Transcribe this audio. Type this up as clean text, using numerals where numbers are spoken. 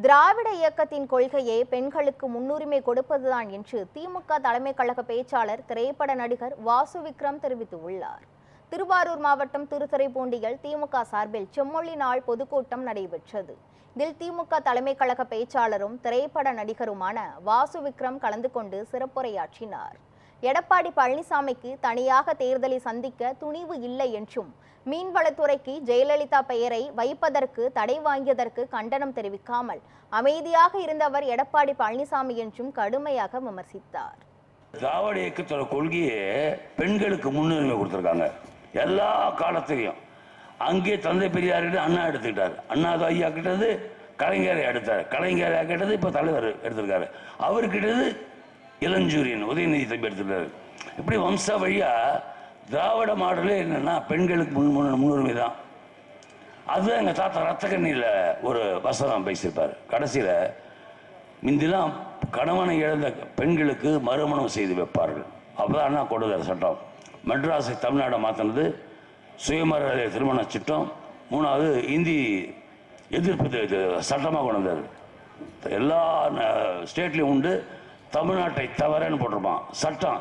திராவிட இயக்கத்தின் கொள்கையே பெண்களுக்கு முன்னுரிமை கொடுப்பதுதான் என்று திமுக தலைமை கழக பேச்சாளர் திரைப்பட நடிகர் வாசு விக்ரம் தெரிவித்துள்ளார். திருவாரூர் மாவட்டம் திருத்துறைப்பூண்டியில் திமுக சார்பில் செம்மொழி நாள் பொதுக்கூட்டம் நடைபெற்றது. இதில் திமுக தலைமை கழக பேச்சாளரும் திரைப்பட நடிகருமான வாசு விக்ரம் கலந்து கொண்டு சிறப்புரையாற்றினார். எடப்பாடி பழனிசாமிக்கு தனியாக தேர்தலை சந்திக்க துணிவு இல்லை என்றும், மீன்வளத்துறைக்கு ஜெயலலிதா பெயரை வைப்பதற்கு தடை வாங்கியதற்கு கண்டனம் தெரிவிக்காமல் அமைதியாக இருந்தவர் எடப்பாடி பழனிசாமி என்றும் கடுமையாக விமர்சித்தார். திராவிட இயக்கத்தோட கொள்கையே பெண்களுக்கு முன்னுரிமை கொடுத்திருக்காங்க. எல்லா காலத்திலையும் அங்கே தந்தை பெரியார்கிட்ட அண்ணா எடுத்துக்கிட்டார், அண்ணா ஐயா கிட்டது கலைஞரை எடுத்தார், கலைஞரை கிட்டது இப்போ தலைவர் எடுத்திருக்காரு, அவர்கிட்டது இளஞ்சூரியன் உதயநிதி தம்பி எடுத்துட்டாரு. இப்படி வம்சா வழியா திராவிட மாடலே என்னன்னா பெண்களுக்கு முன்னுரிமை தான். அதுதான் எங்கள் தாத்தா ரத்தக்கண்ணியில் ஒரு வசனம் பேசியிருப்பார். கடைசியில் முந்திலாம் கணவனை இழந்த பெண்களுக்கு மறுமணம் செய்து வைப்பார்கள். அப்போதான் அண்ணா கொடுத்தார் சட்டம். மெட்ராஸை தமிழ்நாடை மாற்றினது சுயமரியாதை திருமண சட்டம். மூணாவது இந்தி எதிர்ப்பு சட்டமாக கொண்டு வந்தார். எல்லா ஸ்டேட்லேயும் உண்டு, தமிழ்நாட்டை தவறன்னு போட்டிருப்பான் சட்டம்.